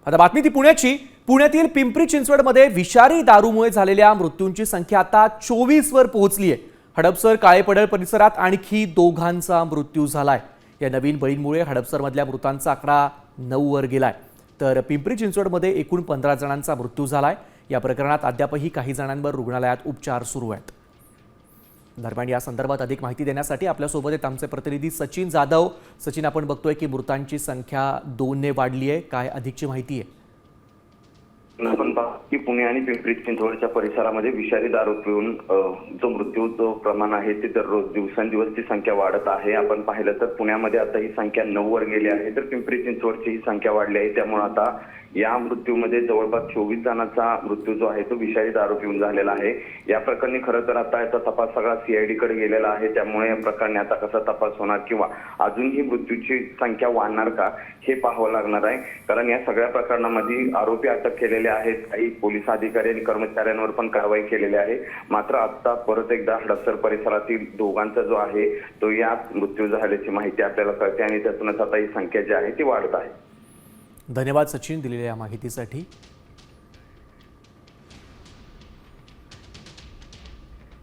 आता बातमी ती पुण्याची। पुण्यातील पिंपरी चिंचवडमध्ये विषारी दारूमुळे झालेल्या मृत्यूंची संख्या आता 24 वर पोहोचली आहे। हडपसर काळेपडळ परिसरात आणखी दोघांचा मृत्यू झालाय। या नवीन बळींमुळे हडपसरमधल्या मृतांचा आकडा 9 वर गेलाय, तर पिंपरी चिंचवडमध्ये एकूण 15 जणांचा मृत्यू झालाय। या प्रकरणात अद्यापही काही जणांवर रुग्णालयात उपचार सुरू आहेत। दरम्यान या संदर्भात अधिक माहिती देण्यासाठी आपल्यासोबत आहेत आमचे प्रतिनिधी सचिन जाधव। सचिन, आपण बघतोय की मृतांची संख्या 2 ने वाढली आहे, काय अधिकची माहिती आहे? आपण पाहतो की पुणे आणि पिंपरी चिंचवडच्या परिसरामध्ये विषारी दारू पिऊन जो मृत्यूचं प्रमाण आहे ते दररोज दिवसेंदिवस ती संख्या वाढत आहे। आपण पाहिलं तर पुण्यामध्ये आता ही संख्या 9 वर गेली आहे, तर पिंपरी चिंचवडची ही संख्या वाढली आहे। त्यामुळे आता या मृत्यूमध्ये जवळपास 24 जणांचा मृत्यू जो आहे तो विषारी दारू पिऊन झालेला आहे। या प्रकरणी खरं तर आता याचा तपास सगळा सीआयडी कडे गेलेला आहे। त्यामुळे या प्रकरणी आता कसा तपास होणार किंवा अजूनही मृत्यूची संख्या वाढणार का हे पाहावं लागणार आहे। कारण या सगळ्या प्रकरणामध्ये आरोपी अटक केलेले आहेत, काही पोलीस अधिकारी आणि कर्मचाऱ्यांवर पण कारवाई केलेली आहे। मात्र आता परत एकदा हडपसर परिसरातील दोघांचा जो आहे तो या मृत्यू झाल्याची माहिती आपल्याला कळते आणि त्यातूनच आता ही संख्या जी आहे ती वाढत आहे। धन्यवाद सचिन, दिलेल्या या माहितीसाठी।